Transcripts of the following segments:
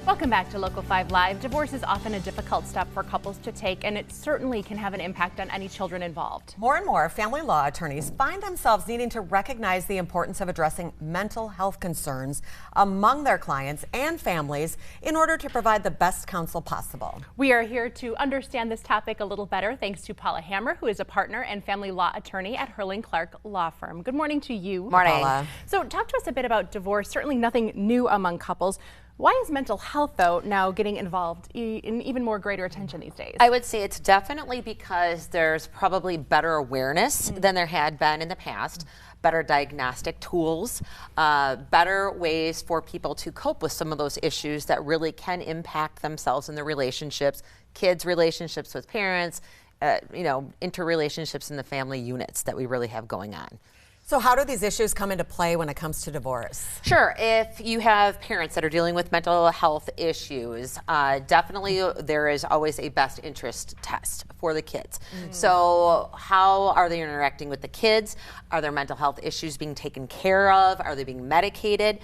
Welcome back to Local 5 Live. Divorce is often a difficult step for couples to take, and it certainly can have an impact on any children involved. More and more family law attorneys find themselves needing to recognize the importance of addressing mental health concerns among their clients and families in order to provide the best counsel possible. We are here to understand this topic a little better thanks to Paula Hamer, who is a partner and family law attorney at Herrling Law Firm. Good morning to you. Morning. Paula. So talk to us a bit about divorce, certainly nothing new among couples. Why is mental health, though, now getting involved in even more greater attention these days? I would say it's definitely because there's probably better awareness than there had been in the past, better diagnostic tools, better ways for people to cope with some of those issues that really can impact themselves in their relationships, kids' relationships with parents, interrelationships in the family units that we really have going on. So how do these issues come into play when it comes to divorce? Sure. If you have parents that are dealing with mental health issues, definitely there is always a best interest test for the kids. So how are they interacting with the kids? Are their mental health issues being taken care of? Are they being medicated?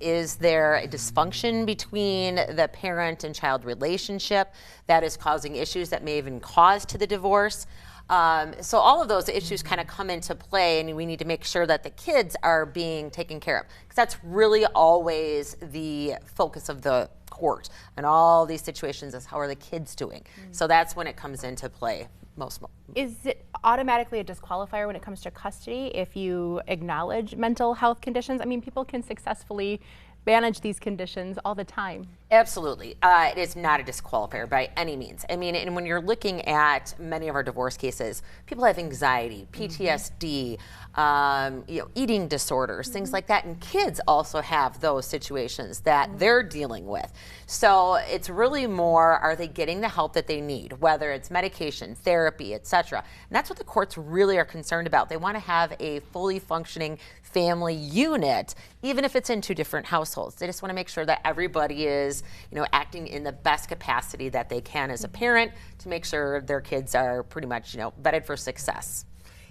Is there a dysfunction between the parent and child relationship that is causing issues that may even cause to the divorce? So all of those issues kind of come into play, and we need to make sure that the kids are being taken care of, because that's really always the focus of the court and all these situations is how are the kids doing. So that's when it comes into play most. Is it automatically a disqualifier when it comes to custody if you acknowledge mental health conditions? I mean, people can successfully manage these conditions all the time. Absolutely. It is not a disqualifier by any means. I mean, and when you're looking at many of our divorce cases, people have anxiety, PTSD, eating disorders, things like that. And kids also have those situations that they're dealing with. So it's really more, are they getting the help that they need, whether it's medication, therapy, etc. And that's what the courts really are concerned about. They want to have a fully functioning family unit, even if it's in two different households. They just want to make sure that everybody is, acting in the best capacity that they can as a parent to make sure their kids are pretty much, vetted for success.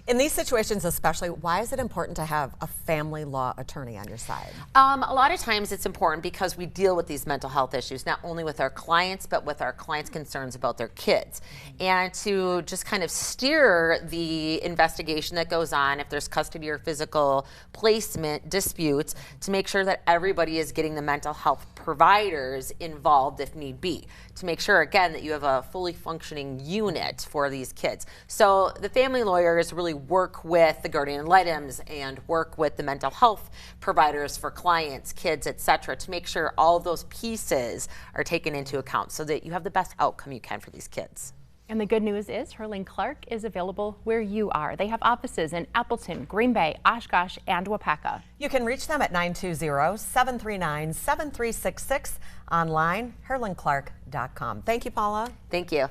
In these situations especially, why is it important to have a family law attorney on your side? A lot of times it's important because we deal with these mental health issues, not only with our clients, but with our clients' concerns about their kids. And to just kind of steer the investigation that goes on, if there's custody or physical placement disputes, to make sure that everybody is getting the mental health providers involved if need be, to make sure, again, that you have a fully functioning unit for these kids. So the family lawyers really work with the guardian ad litems and work with the mental health providers for clients, kids, etc., to make sure all of those pieces are taken into account so that you have the best outcome you can for these kids. And the good news is Herrling Clark is available where you are. They have offices in Appleton, Green Bay, Oshkosh, and Wapaka. You can reach them at 920-739-7366, online, herlingclark.com. Thank you, Paula. Thank you.